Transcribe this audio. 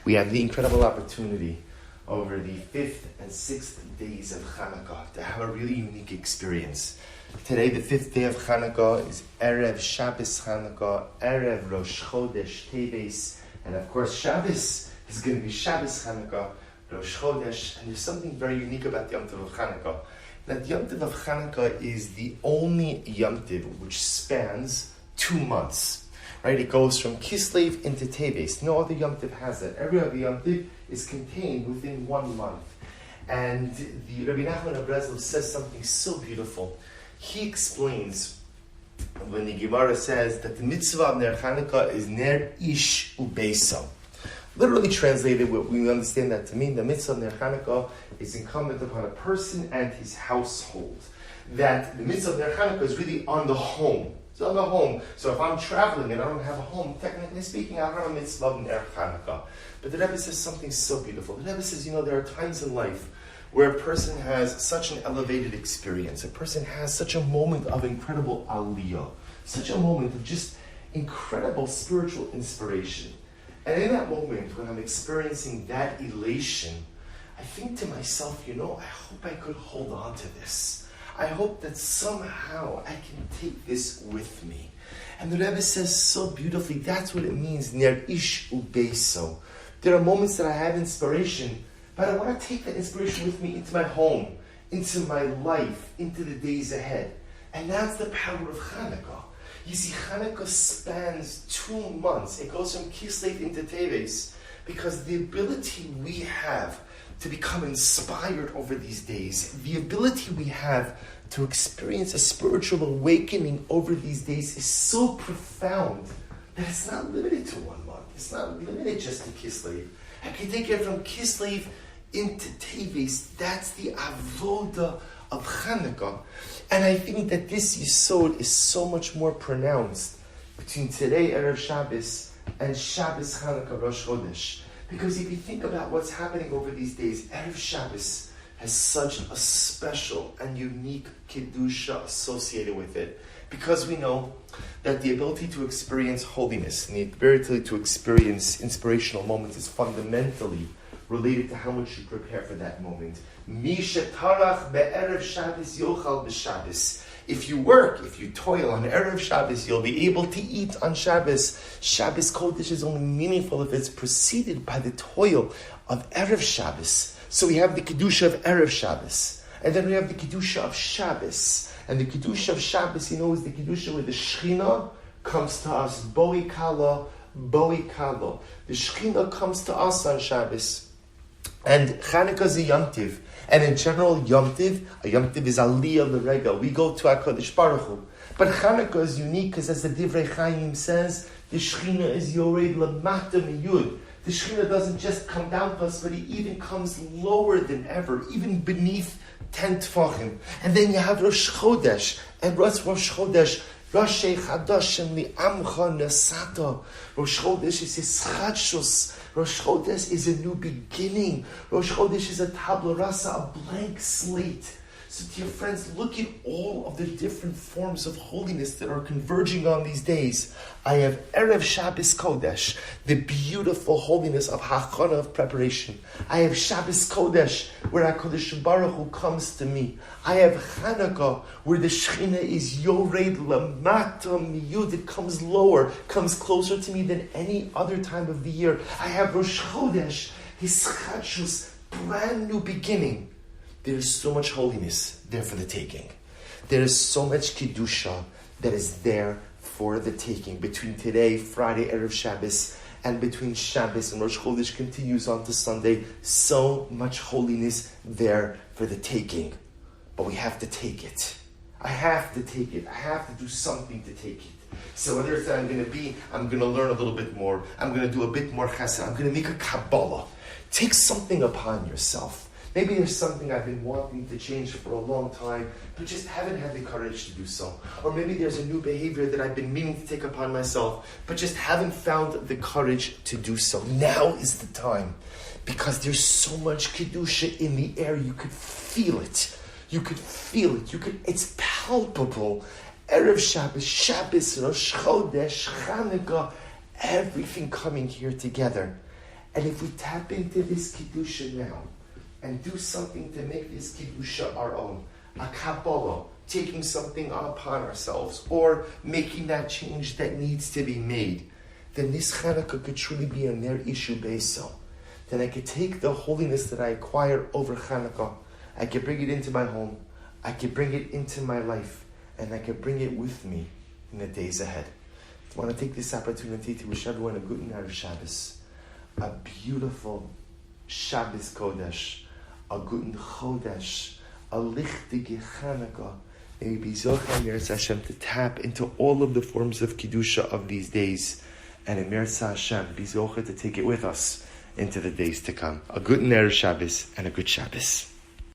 We have the incredible opportunity over the 5th and 6th days of Chanukah to have a really unique experience. Today, the 5th day of Chanukah is Erev Shabbos Chanukah, Erev Rosh Chodesh Teves, and of course Shabbos is going to be Shabbos Chanukah, Rosh Chodesh, and there's something very unique about the Yom Tov of Chanukah. That the Yom Tov of Chanukah is the only Yom Tov which spans 2 months. Right, it goes from Kislev into Teves. No other Yom Tov has that. Every other Yom Tov is contained within 1 month. And the Rabbi Nachman of Breslov says something so beautiful. He explains when the Gemara says that the mitzvah of Ner Chanukah is Ner Ish Ubeso. Literally translated, we understand that to mean the mitzvah of Ner Chanukah is incumbent upon a person and his household. That the mitzvah of Ner Chanukah is really on the home. It's on the home. So if I'm traveling and I don't have a home, technically speaking, I don't have a mitzvah of Ner Chanukah. But the Rebbe says something so beautiful. The Rebbe says, there are times in life where a person has such an elevated experience. A person has such a moment of incredible aliyah. Such a moment of just incredible spiritual inspiration. And in that moment, when I'm experiencing that elation, I think to myself, I hope I could hold on to this. I hope that somehow I can take this with me. And the Rebbe says so beautifully, that's what it means, Ner Ish Ubeso. There are moments that I have inspiration, but I want to take that inspiration with me into my home, into my life, into the days ahead. And that's the power of Chanukah. You see, Chanukah spans 2 months. It goes from Kislev into Teves, because the ability we have to become inspired over these days, the ability we have to experience a spiritual awakening over these days is so profound that it's not limited to 1 month. It's not limited just to Kislev. I can take it from Kislev into Teves. That's the avoda of Chanukah. And I think that this yesod is so much more pronounced between today, Erev Shabbos, and Shabbos Chanukah Rosh Chodesh. Because if you think about what's happening over these days, Erev Shabbos has such a special and unique Kedusha associated with it. Because we know that the ability to experience holiness and the ability to experience inspirational moments is fundamentally related to how much you prepare for that moment. Mi shetarach be'erev Shabbos yochal b'Shabbos. If you work, if you toil on Erev Shabbos, you'll be able to eat on Shabbos. Shabbos Kodesh is only meaningful if it's preceded by the toil of Erev Shabbos. So we have the Kedusha of Erev Shabbos. And then we have the Kedusha of Shabbos. And the Kedusha of Shabbos, is the Kedusha where the Shechina comes to us. Boi kalo, boi kalo. The Shechina comes to us on Shabbos. And Chanukah is a Yom Tiv. And in general, Yom Tiv, a Yom Tiv is Aliyah L'Rega. We go to HaKadosh Baruch Hu. But Chanukah is unique because as the Divrei Chaim says, the Shechina is Yored L'Mata Miyud. The Shechina doesn't just come down to us, but it even comes lower than ever, even beneath 10 Tfachim. And then you have Rosh Chodesh. And what's Rosh Chodesh? Rosh Chadashim Li'amcha Nesata. Rosh Chodesh is Yischadshus. Rosh Chodesh is a new beginning. Rosh Chodesh is a tabla rasa, a blank slate. So dear friends, look at all of the different forms of holiness that are converging on these days. I have Erev Shabbos Kodesh, the beautiful holiness of Hachana, of preparation. I have Shabbos Kodesh, where HaKadosh Baruch Hu comes to me. I have Chanukah, where the Shechina is Yored Lamata Miyud. It comes lower, comes closer to me than any other time of the year. I have Rosh Chodesh, Hischadshus, brand new beginning. There is so much holiness there for the taking. There is so much Kedusha that is there for the taking. Between today, Friday, Erev Shabbos, and between Shabbos and Rosh Chodesh continues on to Sunday, so much holiness there for the taking. But we have to take it. I have to take it. I have to do something to take it. So whether it's that I'm going to learn a little bit more, I'm going to do a bit more chesed, I'm going to make a Kabbalah. Take something upon yourself. Maybe there's something I've been wanting to change for a long time, but just haven't had the courage to do so. Or maybe there's a new behavior that I've been meaning to take upon myself, but just haven't found the courage to do so. Now is the time, because there's so much Kedusha in the air. You could feel it. It's palpable. Erev Shabbos, Shabbos, Rosh Chodesh, Chanukah, everything coming here together. And if we tap into this Kedusha now, and do something to make this Kedusha our own, a Kabbalah, taking something upon ourselves, or making that change that needs to be made, then this Chanukah could truly be a Ner Ishu Beiso. Then I could take the holiness that I acquire over Chanukah, I could bring it into my home, I could bring it into my life, and I could bring it with me in the days ahead. I want to take this opportunity to wish everyone a good Erev Shabbos, a beautiful Shabbos Kodesh, a good Chodesh, a lichtige Chanukah. May we be Zochar Meretz Hashem to tap into all of the forms of Kedusha of these days, and in Meretz Hashem be Zochar to take it with us into the days to come. A good Erev Shabbos and a good Shabbos.